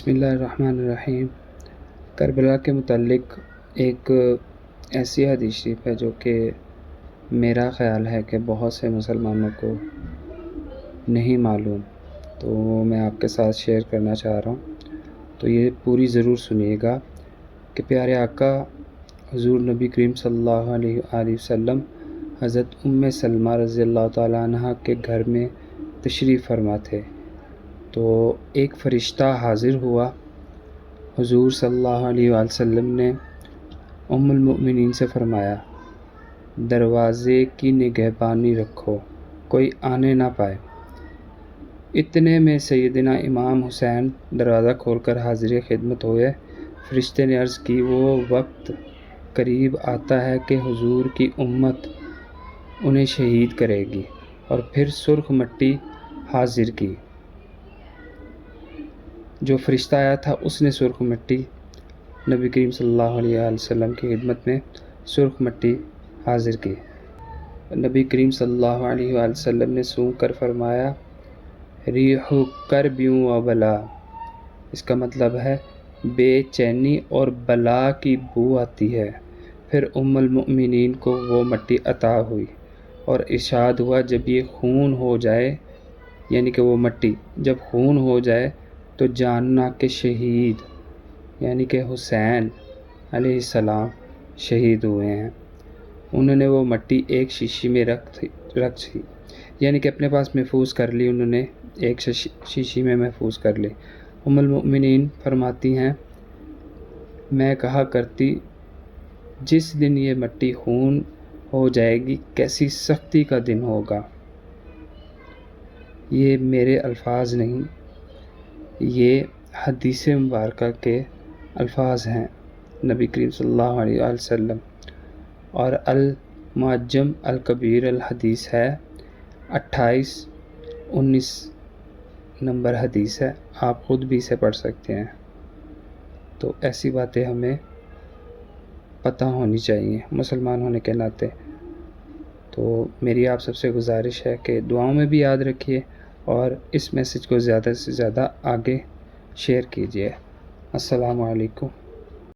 بسم اللہ الرحمن الرحیم۔ کربلا کے متعلق ایک ایسی حدیث شریف ہے جو کہ میرا خیال ہے کہ بہت سے مسلمانوں کو نہیں معلوم، تو میں آپ کے ساتھ شیئر کرنا چاہ رہا ہوں، تو یہ پوری ضرور سنیے گا کہ پیارے آقا حضور نبی کریم صلی اللہ علیہ وآلہ وسلم حضرت ام سلمہ رضی اللہ تعالیٰ عنہ کے گھر میں تشریف فرما تھے، تو ایک فرشتہ حاضر ہوا۔ حضور صلی اللہ علیہ وآلہ وسلم نے ام المؤمنین سے فرمایا، دروازے کی نگہبانی رکھو، کوئی آنے نہ پائے۔ اتنے میں سیدنا امام حسین دروازہ کھول کر حاضر خدمت ہوئے۔ فرشتے نے عرض کی، وہ وقت قریب آتا ہے کہ حضور کی امت انہیں شہید کرے گی، اور پھر سرخ مٹی حاضر کی۔ جو فرشتہ آیا تھا اس نے سرخ مٹی نبی کریم صلی اللہ علیہ وآلہ وسلم کی خدمت میں سرخ مٹی حاضر کی۔ نبی کریم صلی اللہ علیہ وآلہ وسلم نے سونگھ کر فرمایا، ریح کرب و بلا، اس کا مطلب ہے بے چینی اور بلا کی بو آتی ہے۔ پھر ام المؤمنین کو وہ مٹی عطا ہوئی اور ارشاد ہوا، جب یہ خون ہو جائے، یعنی کہ وہ مٹی جب خون ہو جائے تو جاننا کہ شہید یعنی کہ حسین علیہ السلام شہید ہوئے ہیں۔ انہوں نے وہ مٹی ایک شیشی میں رکھ دی، یعنی کہ اپنے پاس محفوظ کر لی، انہوں نے ایک شیشی میں محفوظ کر لی۔ ام المؤمنین فرماتی ہیں، میں کہا کرتی، جس دن یہ مٹی خون ہو جائے گی کیسی سختی کا دن ہوگا۔ یہ میرے الفاظ نہیں، یہ حدیث مبارکہ کے الفاظ ہیں نبی کریم صلی اللہ علیہ وآلہ وسلم، اور المعجم الکبیر الحدیث ہے 28-19 نمبر حدیث ہے، آپ خود بھی اسے پڑھ سکتے ہیں۔ تو ایسی باتیں ہمیں پتہ ہونی چاہیے مسلمان ہونے کے ناطے۔ تو میری آپ سب سے گزارش ہے کہ دعاؤں میں بھی یاد رکھیے اور اس میسج کو زیادہ سے زیادہ آگے شیئر کیجیے۔ السلام علیکم۔